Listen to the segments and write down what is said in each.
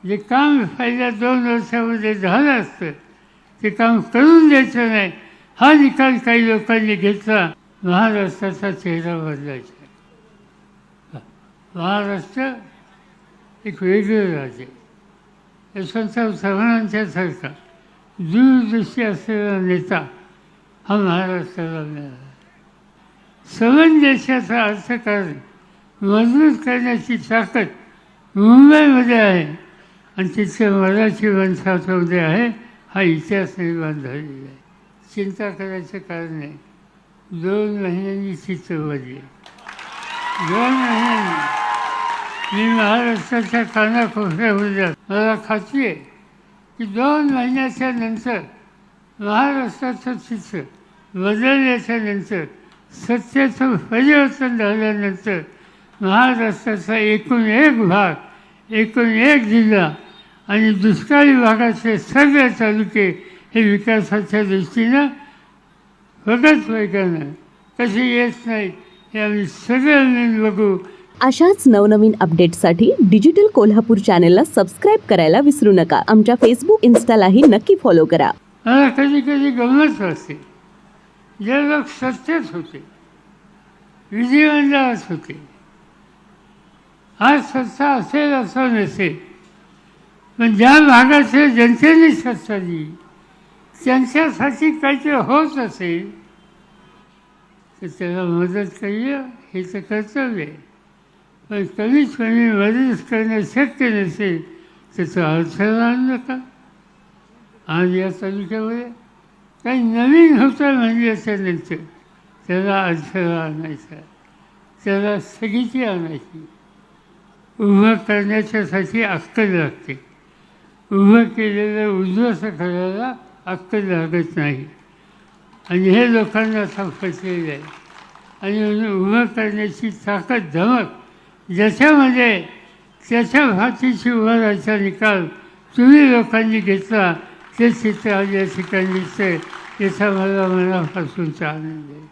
जे काम पहिल्या 2 वर्षामध्ये झालं असतं ते काम करून द्यायचं नाही, हा निकाल काही लोकांनी घेतला. महाराष्ट्राचा चेहरा बदलायचा. महाराष्ट्र एक वेगळं राज्य. यशवंतराव चव्हाणांच्यासारखा दूरदृष्टी असलेला नेता हा महाराष्ट्राला मिळाला. सवन देशाचा अर्थकारण मजबूत करण्याची ताकद मुंबईमध्ये आहे आणि तिथे मराठी वंशावळामध्ये आहे. हा इतिहास निर्माण झालेला आहे. चिंता करायचं कारण नाही. 2 महिन्यांनी चित्र बदलेल. 2 महिन्यांनी मी महाराष्ट्राच्या कानाकोपऱ्यामध्ये मला खात्री आहे की 2 महिन्याच्या नंतर महाराष्ट्राचं चित्र बदलल्याच्या नंतर, सत्याचं परिवर्तन झाल्यानंतर महाराष्ट्राचा एकूण एक भाग, एकूण एक जिल्हा आणि दुष्काळी भागाचे सगळे तालुके हे विकासाच्या दृष्टीनं प्रगत वेगानं कसे येत नाहीत हे आम्ही सगळे मिळून बघू. अशाच नवनवीन अपडेट्ससाठी डिजिटल कोल्हापूर चॅनेलला सबस्क्राईब करायला विसरू नका. आमच्या फेसबुक, इन्स्टालाही नक्की फॉलो करा. मला कधी कधी गंमत वाटते. जे लोक सत्तेत होते, विधिमंडळात होते, आज सत्ता असेल असं नसेल, पण ज्या भागाचे जनतेने सत्ता दिली त्यांच्यासाठी काहीतरी होत असेल तर त्याला मदत करूया, हे तर कर्तव्य आहे. पण कमीत कमी मदत करणं शक्य नसेल त्याचा अडथळा आणू नका. आज या तालुक्यामध्ये काही नवीन होतं म्हणल्याच्यानंतर त्याला अडथळा आणायचा, त्याला स्थगिती आणायची. उभं करण्याच्यासाठी अक्कल लागते. उभं केलेलं उद्ध्वस्त करायला अक्कल लागत नाही आणि हे लोकांना आता फसलेलं आहे. आणि उभं करण्याची ताकद, धमक ज्याच्यामध्ये त्याच्या भातीशी उभा राहायचा निकाल तुम्ही लोकांनी घेतला ते चित्र आज या ठिकाणी दिसतंय. याचा मला मनापासूनचा आनंद आहे.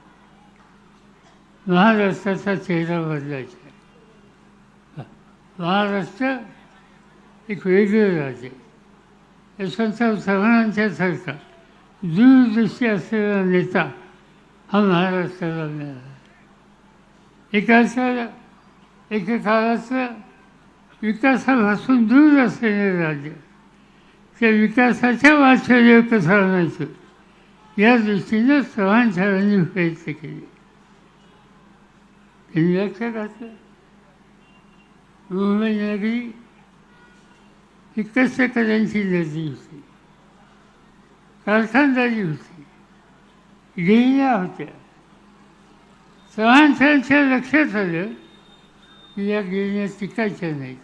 महाराष्ट्राचा चेहरा बदलायचा आहे. महाराष्ट्र एक वेगळं राज्य. यशवंतराव चव्हाणांच्यासारखा दूरदृष्टी असलेला नेता हा महाराष्ट्राला मिळाला. एका काळाचं विकासापासून दूर असलेलं राज्य त्या विकासाच्या वाटचालीवर कसं आणायचं या दृष्टीनं चव्हाण साहेबांनी प्रयत्न केले. त्यांनी लक्षात घातलं मुंबई नगरी ही कष्टकऱ्यांची नगरी होती, कारखानदारी होती, गिरण्या होत्या. चव्हाण साहेबांच्या लक्षात आलं की या गिरण्या टिकायच्या नाहीत,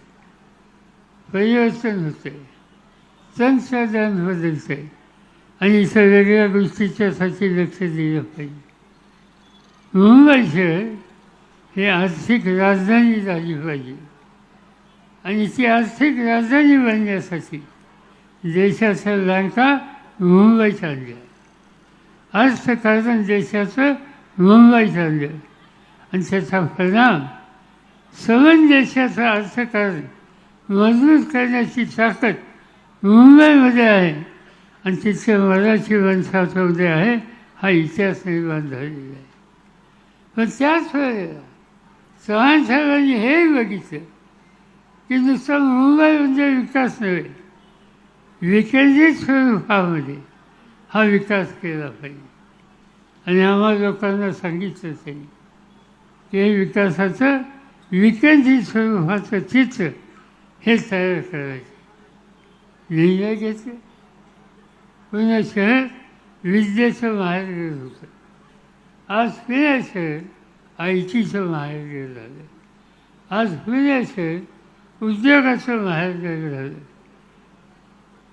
परिवर्तन होतं आहे, तंत्रज्ञान बदलतं आहे आणि इथं वेगळ्या गोष्टीच्यासाठी लक्ष दिलं पाहिजे. मुंबई शहर हे आर्थिक राजधानी झाली पाहिजे आणि ती आर्थिक राजधानी बनण्यासाठी देशाच्या बँका मुंबईत आणल्या, अर्थकारण देशाचं मुंबईत आणलं आणि त्याचा परिणाम सवन देशाचं अर्थकारण मजबूत करण्याची ताकद मुंबईमध्ये आहे आणि तिथे मराठी वंशावळामध्ये आहे. हा इतिहास निर्माण झालेला आहे. पण त्याच वेळेला चव्हाण साहेबांनी हे बघितलं की नुसतं मुंबई म्हणजे विकास नव्हे, विकेंद्रित स्वरूपामध्ये हा विकास केला पाहिजे. आणि आम्हा लोकांना सांगितलं त्यांनी की हे विकासाचं विकेंद्रित स्वरूपाचं चित्र हे तयार करायचं. निर्णय घेतले. पुणे शहर विद्येचं माहेरघर होतं. आज पुणे शहर आयटीचं माहेरघर झालं. आज पुणे शहर उद्योगाचं माहेरघर झालं.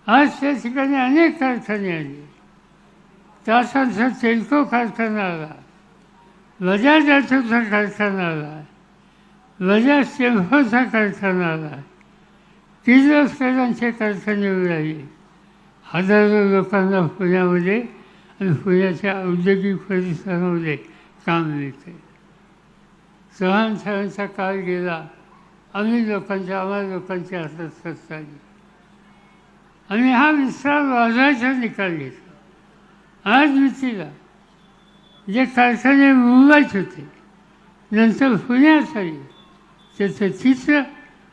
आज त्या ठिकाणी अनेक कारखाने आले. तासांचा तेलको कारखाना आला, बजाज ऑटोचा कारखाना आला, बजाज टेम्पोचा कारखाना आला, किर्लोस्करांचे कारखाने उडाले. हजारो लोकांना पुण्यामध्ये आणि पुण्याच्या औद्योगिक परिसरामध्ये काम मिळते. चव्हाण साहेबांचा काळ गेला. आम्हा लोकांच्या हातात सत्ता आली. आणि हा विस्तार वाजवायचा निकाल घेतला. आज मितीला जे कारखाने मुंबईत होते नंतर पुण्यात आले त्याचं चित्र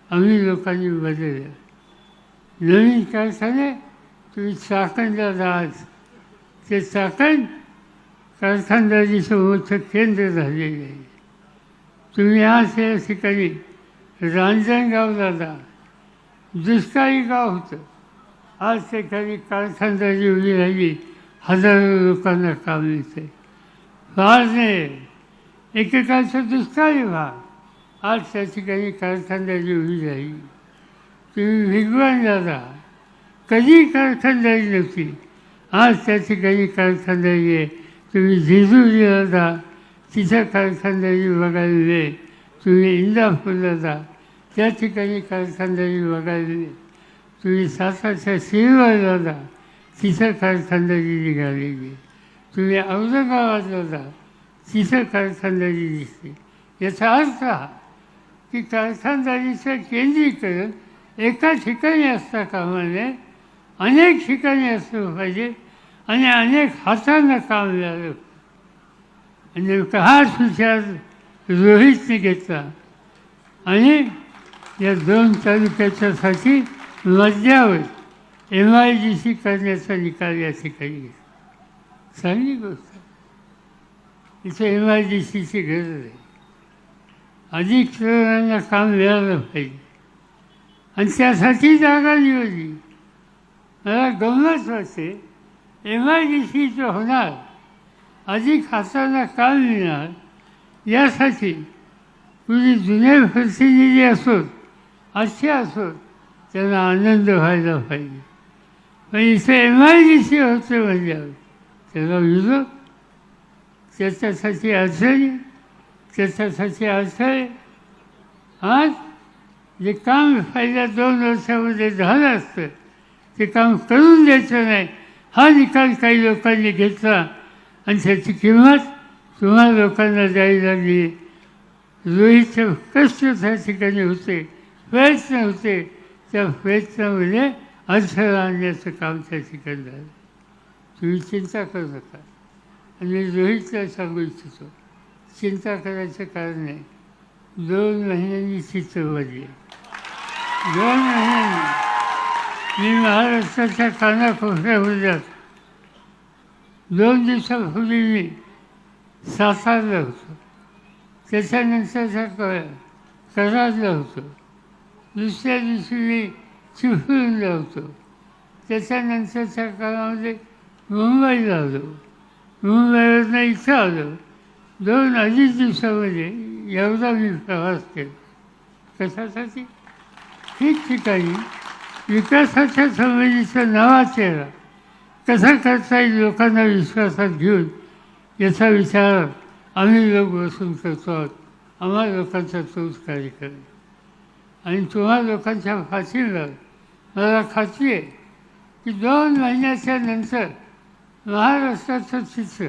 आम्ही लोकांनी बदललं. नवीन कारखाने तुम्ही चाकणला जाल ते चाकण कारखानदारीचं मोठं केंद्र झालेलं आहे. तुम्ही आज या ठिकाणी रांजणगावला जा, दुष्काळी गाव होतं, आज त्या ठिकाणी कारखानदारी उभी राहिली, हजारो लोकांना काम मिळतं. फार नाही एकेकाळचा दुष्काळी भाग, आज त्या ठिकाणी कारखानदारी उभी राहिली. तुम्ही भिगवणला जा, कधी कारखानदारी नव्हती, आज त्या ठिकाणी कारखानदारी आहे. तुम्ही जेजुरीला जा, तिथं कारखानदारी बघायला मिळेल. तुम्ही इंदापूरला जा, त्या ठिकाणी कारखानदारी बघायला मिळेल. तुम्ही सातारच्या शिरवळला जा, तिथं कारखानदारी निघालेली. तुम्ही औरंगाबादला जा, तिथं कारखानदारी दिसते. याचा अर्थ हा की कारखानदारीचं केंद्रीकरण एका ठिकाणी असता कामा नये, अनेक ठिकाणी असलं पाहिजे आणि अनेक हातांना काम मिळालं. आणि नेमका हाच विचार रोहितने घेतला आणि या 2 तालुक्याच्यासाठी मध्यावर MIDC करण्याचा निकाल या ठिकाणी घेतला. चांगली गोष्ट. इथे MIDCची गरज आहे. अधिक तरुणांना काम मिळालं पाहिजे आणि त्यासाठी जागा निवडली. मला गंमत वाटते, MIDC होणार, अधिक हातांना काम मिळणार, यासाठी कुणी जुने प्रतिनिधी असोत असे असोत त्यांना आनंद व्हायला पाहिजे. पण इथे MIDC होते म्हणजे त्याला विरोध, त्याच्यासाठी अडचणी, त्याच्यासाठी अडथळे. आज जे काम पहिल्या 2 वर्षामध्ये झालं असतं ते काम करून द्यायचं नाही, हा निकाल काही लोकांनी घेतला आणि त्याची किंमत तुम्हा लोकांना द्यायला लागली. रोहितचे कष्ट त्या ठिकाणी होते, प्रयत्न होते, त्या प्रयत्नामध्ये अडथळा आणण्याचं काम त्या ठिकाणी झालं. तुम्ही चिंता करू नका. आणि रोहितला सांगू इच्छितो, चिंता करायचं कारण नाही. 2 महिन्यांनी चित्र बदलेल. 2 महिन्यांनी मी महाराष्ट्राच्या कानाकोपऱ्यामध्ये जातो. 2 दिवसापूर्वी मी सातारला होतो, त्याच्यानंतरच्या कराडला होतो, दुसऱ्या दिवशी मी चिपळूणला होतो, त्याच्यानंतरच्या काळामध्ये मुंबईला आलो, मुंबईवरनं इथं आलो. 2-2.5 दिवसामध्ये एवढा मी प्रवास केला. कशासाठी? ठिकठिकाणी विकासाच्या संबंधीचा नवा चेहरा कसा करता येईल लोकांना विश्वासात घेऊन याचा विचार आम्ही लोक बसून करतो आहोत. आम्हा लोकांचा तोच कार्यक्रम आणि तुम्हा लोकांच्या पाठीवर मला खात्री आहे की 2 महिन्याच्या नंतर महाराष्ट्राचं चित्र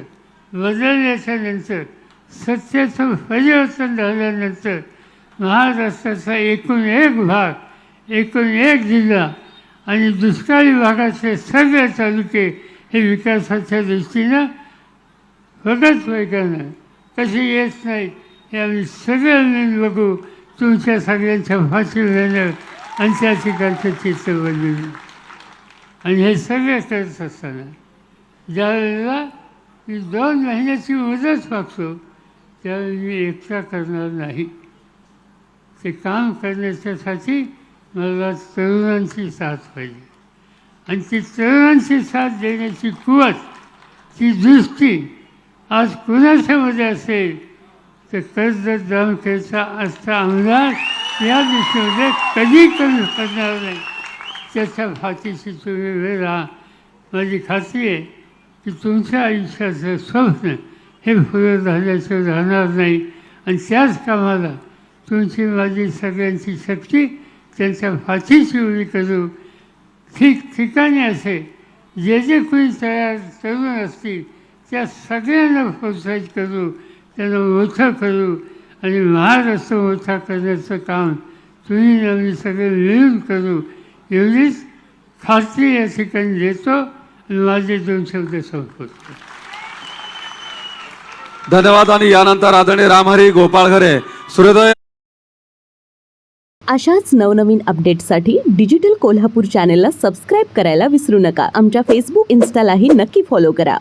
बदलल्याच्या नंतर, सत्याचं परिवर्तन झाल्यानंतर महाराष्ट्राचा एकूण एक भाग, एकूण एक जिल्हा आणि दुष्काळी भागाचे सगळे तालुके हे विकासाच्या दृष्टीनं प्रगत वेगानं कसे येत नाहीत हे आम्ही सगळे मिळून बघू. तुमच्या सगळ्यांच्या पाठीवर येणं आणि त्या ठिकाणचं चित्र बनवणं. आणि हे सगळे करत असताना ज्यावेळेला मी 2 महिन्याची मुदत मागतो त्यावेळी मी एकटा करणार नाही. ते काम करण्याच्यासाठी मला तरुणांची साथ पाहिजे आणि ती तरुणांची साथ देण्याची कुवत, ती दृष्टी आज कुणाच्यामध्ये असेल तर कर्जत जामखेडचा आजचा आमदार या दृष्टीमध्ये कधी कमी करणार नाही. त्याच्या फातीशी तुम्ही वेळ राहा. माझी खात्री आहे की तुमच्या आयुष्याचं स्वप्न हे पुरं झाल्याचं राहणार नाही आणि त्याच कामाला तुमची माझी सगळ्यांची शक्ती त्यांच्या फाशीची उभी करू. ठिकठिकाणी असे जे जे कोणी तरुण असतील त्या सगळ्यांना प्रोत्साहित करू, त्यांना मोठं करू आणि महाराष्ट्र मोठा करण्याचं काम तुम्ही आम्ही सगळे मिळून करू. एवढीच खात्री या ठिकाणी देतो आणि माझे 2 शब्द संपवतो. धन्यवाद. आणि यानंतर आदरणीय रामहरी गोपाळघरे सूर्योदय. अशाच नवनवीन अपडेट्ससाठी डिजिटल कोल्हापूर चॅनेलला सबस्क्राईब करायला विसरू नका. आमच्या फेसबुक इन्स्टालाही नक्की फॉलो करा.